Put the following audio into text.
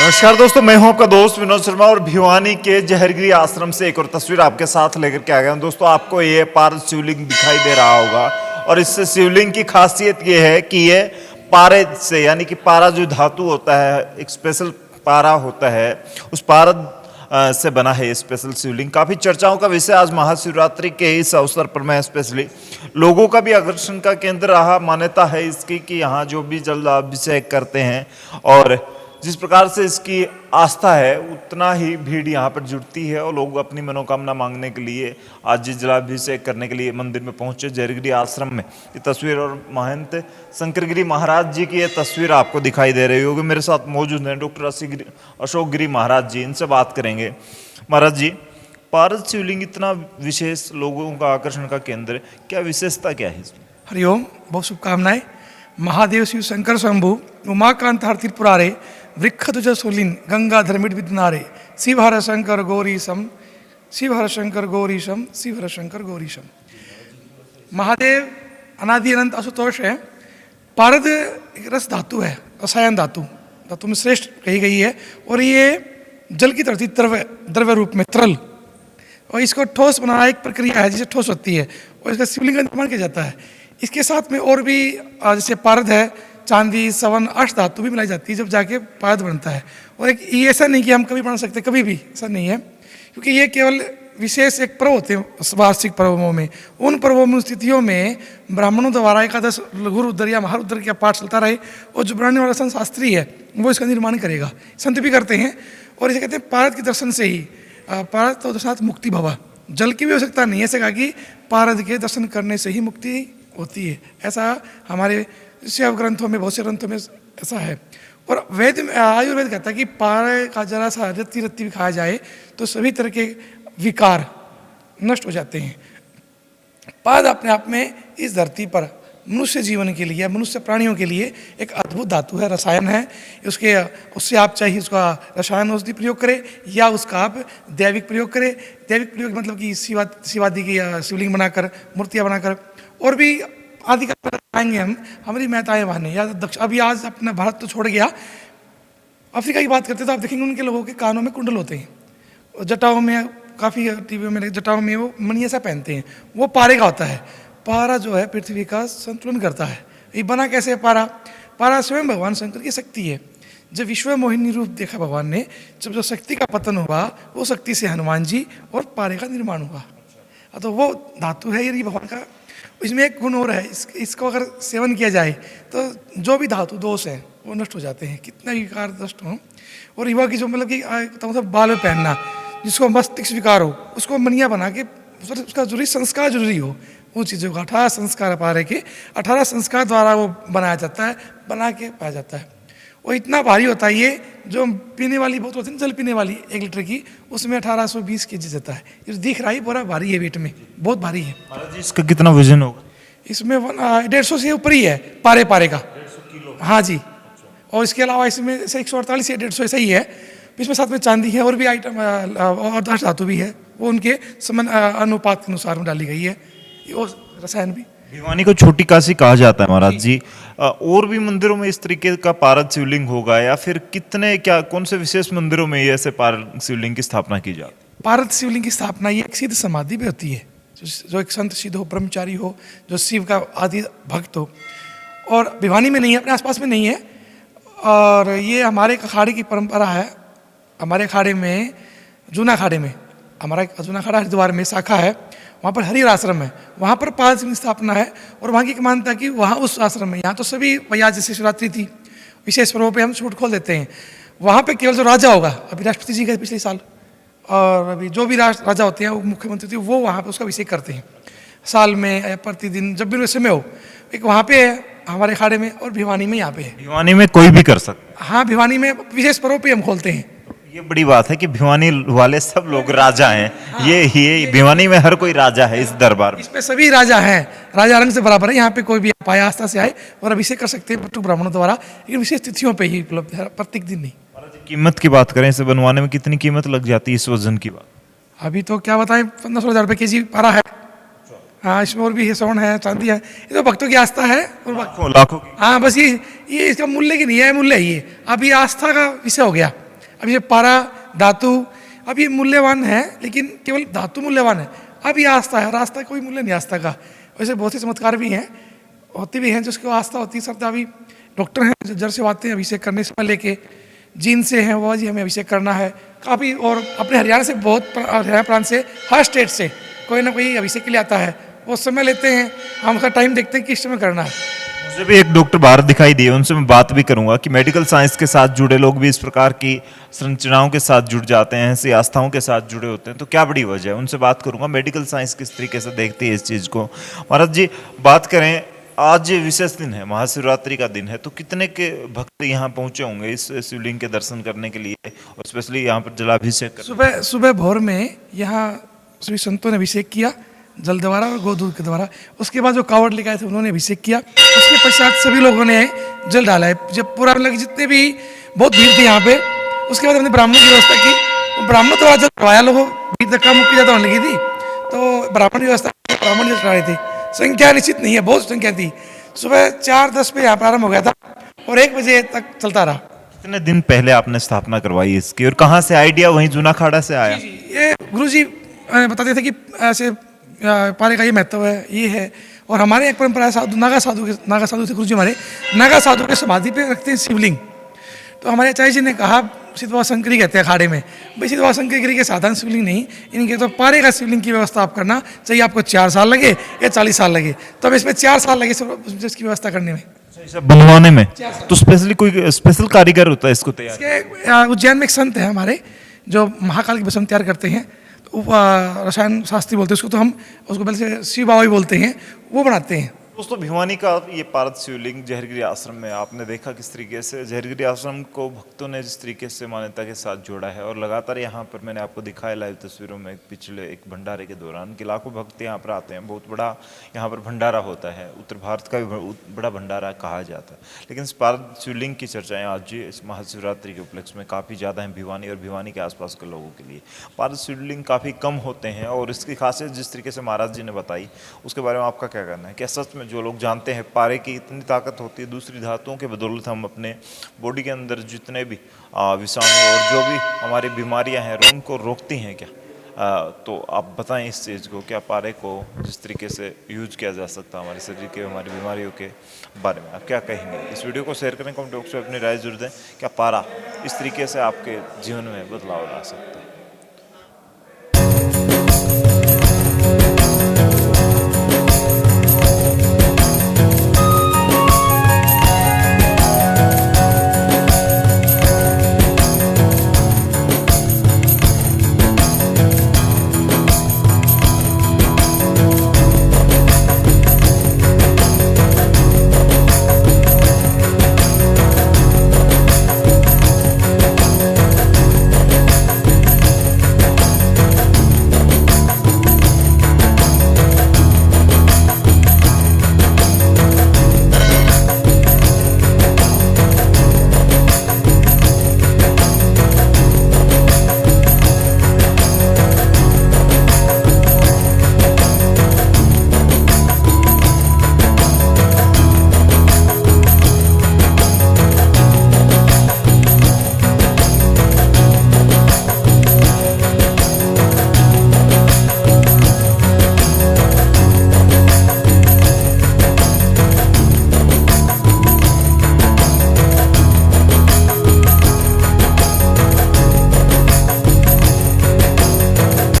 नमस्कार दोस्तों, मैं हूं आपका दोस्त विनोद शर्मा और भिवानी के जहरगिरी आश्रम से एक और तस्वीर आपके साथ लेकर के आ गया हूं। दोस्तों, आपको ये पारद शिवलिंग दिखाई दे रहा होगा और इस शिवलिंग की खासियत ये है कि ये पारे से, यानी कि पारा जो धातु होता है, एक स्पेशल पारा होता है, उस पारद से बना है ये स्पेशल शिवलिंग। काफ़ी चर्चाओं का विषय आज महाशिवरात्रि के इस अवसर पर मैं स्पेशली लोगों का भी आकर्षण का केंद्र रहा। मान्यता है इसकी कि यहाँ जो भी जल अभिषेक करते हैं और जिस प्रकार से इसकी आस्था है, उतना ही भीड़ यहाँ पर जुटती है और लोग अपनी मनोकामना मांगने के लिए आज जलाभिषेक करने के लिए मंदिर में पहुंचे जहरगिरी आश्रम में। ये तस्वीर और महंत शंकरगिरी महाराज जी की ये तस्वीर आपको दिखाई दे रही होगी। मेरे साथ मौजूद हैं डॉक्टर अशोक गिरी महाराज जी, इनसे बात करेंगे। महाराज जी, पारद शिवलिंग इतना विशेष, लोगों का आकर्षण का केंद्र, क्या विशेषता क्या है इसमें? हरिओम, बहुत शुभकामनाएं। महादेव शिव शंकर शंभु उमाकांत हर त्रिपुरारे वृक्ष तुझ सोलिन गंगा धर्मित विद्नारे शिव हर शंकर गौरीशम, शिव हर शंकर गौरीशम, शिव हर शंकर गौरीशम। महादेव अनादि अनंत आशुतोष है। पारद एक रस धातु है, रसायन धातु, धातु में श्रेष्ठ कही गई है और ये जल की तरह द्रव्य रूप में तरल, और इसको ठोस बनाना एक प्रक्रिया है जिसे ठोस होती है और इसका शिवलिंग का निर्माण किया जाता है। इसके साथ में और भी जैसे पारद है, चांदी, सवन, अष्ट धातु भी मिलाई जाती है जब जाके पारद बनता है। और एक ये ऐसा नहीं कि हम कभी बना सकते, कभी भी ऐसा नहीं है, क्योंकि ये केवल विशेष एक पर्व होते हैं वार्षिक पर्वों में। उन पर्वों में स्थितियों में ब्राह्मणों द्वारा एकादश लघु रुद्र या महारुद्र का पाठ चलता रहे और जो बनाने वाला संत शास्त्री है वो इसका निर्माण करेगा। संत भी करते हैं और इसे कहते हैं पारद के दर्शन से ही, पारद तो दर्शनात् मुक्ति भवा। जल की भी आवश्यकता नहीं है, ऐसे कहा कि पारद के दर्शन करने से ही मुक्ति होती है। ऐसा हमारे शिव ग्रंथों में, बहुत से ग्रंथों में ऐसा है। और वेद में, आयुर्वेद कहता है कि पारे का जरा सा रत्ती रत्ती भी खाया जाए तो सभी तरह के विकार नष्ट हो जाते हैं। पाद अपने आप में इस धरती पर मनुष्य जीवन के लिए, मनुष्य प्राणियों के लिए एक अद्भुत धातु है, रसायन है। उससे आप चाहे उसका रसायन औषधि प्रयोग करें या उसका आप दैविक प्रयोग करें। दैविक प्रयोग मतलब कि शिवादि की शिवलिंग बनाकर, मूर्तियाँ बनाकर, और भी आदि का आएंगे हम। हमारी माताएं बहनें या अभी आज अपना भारत तो छोड़ गया, अफ्रीका की बात करते तो आप देखेंगे उनके लोगों के कानों में कुंडल होते हैं, जटाओं में, काफ़ी टीवी में जटाओं में वो मणि ऐसा पहनते हैं। वो पारे का होता है। पारा जो है पृथ्वी का संतुलन करता है। ये बना कैसे है पारा? पारा स्वयं भगवान शंकर की शक्ति है। जब विश्व मोहिनी रूप देखा भगवान ने, जब जो शक्ति का पतन हुआ, वो शक्ति से हनुमान जी और पारे का निर्माण हुआ। तो वो धातु है ये भगवान का। इसमें एक गुण और है, इसको अगर सेवन किया जाए तो जो भी धातु दोष है वो नष्ट हो जाते हैं, कितना भी विकार नष्ट हो। और युवा की जो मतलब कि मतलब बाल में पहनना, जिसको मस्तिष्क विकार हो, उसको मनिया बना के उसका जरूरी संस्कार जरूरी हो, उन चीज़ों का 18 संस्कार पारे के 18 संस्कार द्वारा वो बनाया जाता है, बना के पाया जाता है। वो इतना भारी होता है, ये जो पीने वाली बोतल होती है जल पीने वाली 1 लीटर की, उसमें 1820 kg जाता है। ये दिख रहा है पूरा भारी है, वेट में बहुत भारी है। महाराज जी, इसका कितना वजन होगा? इसमें 150 से ऊपर ही है, पारे का 150 किलो। हाँ जी। और इसके अलावा इसमें 148 या 150 ऐसा ही है। इसमें साथ में चांदी है और भी आइटम और धातु भी है, वो उनके समान अनुपात के अनुसार डाली गई है। और रसायन भी। भिवानी को छोटी काशी कहा जाता है महाराज जी। और भी मंदिरों में इस तरीके का पारद शिवलिंग होगा या फिर कितने, क्या कौन से विशेष मंदिरों में ये ऐसे पारद शिवलिंग की स्थापना की जाती है? पारद शिवलिंग की स्थापना ये एक सिद्ध समाधि में होती है, जो एक संत सिद्ध हो, ब्रह्मचारी हो, जो शिव का आदि भक्त हो। और भिवानी में नहीं है, अपने आसपास में नहीं है। और ये हमारे अखाड़े की परंपरा है। हमारे अखाड़े में, जूना अखाड़े में, हमारा जूना अखाड़ा हरिद्वार में शाखा है, वहाँ पर हरिहर आश्रम है, वहाँ पर पारद शिवलिंग स्थापना है। और वहाँ की एक मान्यता कि वहाँ उस आश्रम में, यहाँ तो सभी भैया जैसे शिवरात्रि थी, विशेष पर्वों पे हम छूट खोल देते हैं। वहाँ पे केवल जो राजा होगा, अभी राष्ट्रपति जी गए पिछले साल, और अभी जो भी राजा होते हैं, वो मुख्यमंत्री थे, वो वहाँ पे उसका अभिषेक करते हैं साल में या प्रतिदिन, जब भी उस समय हो। एक वहाँ पे है हमारे अखाड़े में, और भिवानी में यहाँ पे है। भिवानी में कोई भी कर सकता? हाँ, भिवानी में विशेष पर्वों पे हम खोलते हैं। ये बड़ी बात है कि भिवानी वाले सब लोग राजा हैं। हाँ, ये भिवानी में हर कोई राजा है इस दरबार में। इसमें सभी राजा हैं, राजा रंग से बराबर है। यहाँ पे कोई भी पाया आस्था से आए और अभिषेक कर सकते हैं बटुक ब्राह्मणों द्वारा, लेकिन विशेष तिथियों पे ही उपलब्ध है, प्रत्येक दिन नहीं। कीमत की बात करें, इसे बनवाने में कितनी कीमत लग जाती है इस वजन की बात? अभी तो क्या बताएं, 1500 रुपये kg पारा है। हाँ, इसमें और भी है, स्वर्ण है, चांदी है। ये तो भक्तों की आस्था है और लाखों की। हाँ, बस ये इसका मूल्य की नहीं है, मूल्य है ये। अभी आस्था का विषय हो गया। अब ये पारा धातु, अब ये मूल्यवान है, लेकिन केवल धातु मूल्यवान है। अब ये आस्था है, रास्ता कोई मूल्य नहीं आस्था का। वैसे बहुत से चमत्कार भी हैं, होती भी हैं जिसको आस्था होती है। सब अभी डॉक्टर हैं जो जड़ से आते हैं अभिषेक करने से लेके, जीन से हैं वो जी हमें अभिषेक करना है काफ़ी, और अपने हरियाणा से बहुत, हरियाणा प्रांत से, हर स्टेट से कोई ना कोई अभिषेक के लिए आता है। वो समय लेते हैं, हम उसका टाइम देखते हैं किस समय करना है। मुझे भी एक डॉक्टर बाहर दिखाई दिए, उनसे मैं बात भी करूंगा कि मेडिकल साइंस के साथ जुड़े लोग भी इस प्रकार की संरचनाओं के साथ जुड़ जाते हैं, ऐसी आस्थाओं के साथ जुड़े होते हैं, तो क्या बड़ी वजह है, उनसे बात करूंगा। मेडिकल साइंस किस तरीके से देखती है इस चीज़ को। महाराज जी, बात करें, आज विशेष दिन है, महाशिवरात्रि का दिन है, तो कितने के भक्त यहाँ पहुंचे होंगे इस शिवलिंग के दर्शन करने के लिए, और स्पेशली यहाँ पर जलाभिषेक करने? सुबह सुबह भोर में यहाँ सभी संतों ने अभिषेक किया जल द्वारा और गोदूध के द्वारा। उसके बाद जो कावड़ लेकर आए थे उन्होंने अभिषेक किया। उसके पश्चात सभी लोगों ने जल डाला है। जब पूरा लगे जितने भी बहुत भीड़ थी यहाँ पे, उसके बाद हमने ब्राह्मण की व्यवस्था की। ब्राह्मण द्वारा जल चढ़ाया, लोगों भीड़ धक्का मुक्की ज़्यादा होने लगी थी, तो ब्राह्मण की व्यवस्था, ब्राह्मण जल चढ़ाए थे। संख्या निश्चित नहीं है, बहुत संख्या थी। सुबह 4:10 पे यहाँ प्रारंभ हो गया था और 1 बजे तक चलता रहा। कितने दिन पहले आपने स्थापना करवाई इसकी, और कहाँ से आइडिया वहीं जूना खाड़ा से आया? ये गुरुजी बताते थे कि ऐसे पारे का ये महत्व है, ये है। और हमारे एक परंपरा है, साधु नागा साधु थे गुरुजी हमारे, नागा साधु के समाधि पे रखते हैं शिवलिंग। तो हमारे आचार्य जी ने कहा, सिद्ध बाबा शंकरी कहते हैं अखाड़े में, भाई सिद्ध बाबा शंकरी गिरी के साधारण शिवलिंग नहीं, इनके तो पारे का शिवलिंग की व्यवस्था आप करना चाहिए। आपको 4 साल लगे या 40 साल लगे, तो अब इसमें 4 साल लगे इसकी व्यवस्था करने में, बनवाने में। तो स्पेशली कोई स्पेशल कारीगर होता है इसको तैयार? इसके उज्जैन में एक संत है हमारे जो महाकाल की भस्म तैयार करते हैं, तो रसायन शास्त्री बोलते हैं उसको, तो हम उसको पहले से शिव बाबा ही बोलते हैं, वो बनाते हैं। दोस्तों, भिवानी का ये पारद शिवलिंग जहरगिरी आश्रम में आपने देखा किस तरीके से जहरगिरी आश्रम को भक्तों ने जिस तरीके से मान्यता के साथ जोड़ा है, और लगातार यहाँ पर मैंने आपको दिखाया लाइव तस्वीरों में पिछले एक भंडारे के दौरान कि लाखों भक्त यहाँ पर आते हैं। बहुत बड़ा यहाँ पर भंडारा होता है, उत्तर भारत का भी बड़ा भंडारा कहा जाता है। लेकिन इस पारद शिवलिंग की चर्चाएँ आज इस महाशिवरात्रि के उपलक्ष्य में काफ़ी ज़्यादा हैं भिवानी और भिवानी के आसपास के लोगों के लिए। पारद शिवलिंग काफ़ी कम होते हैं, और इसकी खासियत जिस तरीके से महाराज जी ने बताई, उसके बारे में आपका क्या कहना है? क्या सच में जो लोग जानते हैं पारे की इतनी ताकत होती है, दूसरी धातुओं के बदौलत हम अपने बॉडी के अंदर जितने भी विषाणु और जो भी हमारी बीमारियां हैं उनको रोकती हैं क्या? तो आप बताएं इस चीज़ को, क्या पारे को जिस तरीके से यूज किया जा सकता है हमारे शरीर के, हमारी बीमारियों के बारे में आप क्या कहेंगे? इस वीडियो को शेयर करें, कमेंट बॉक्स में अपनी राय जरूर दें। क्या पारा इस तरीके से आपके जीवन में बदलाव ला सकता है?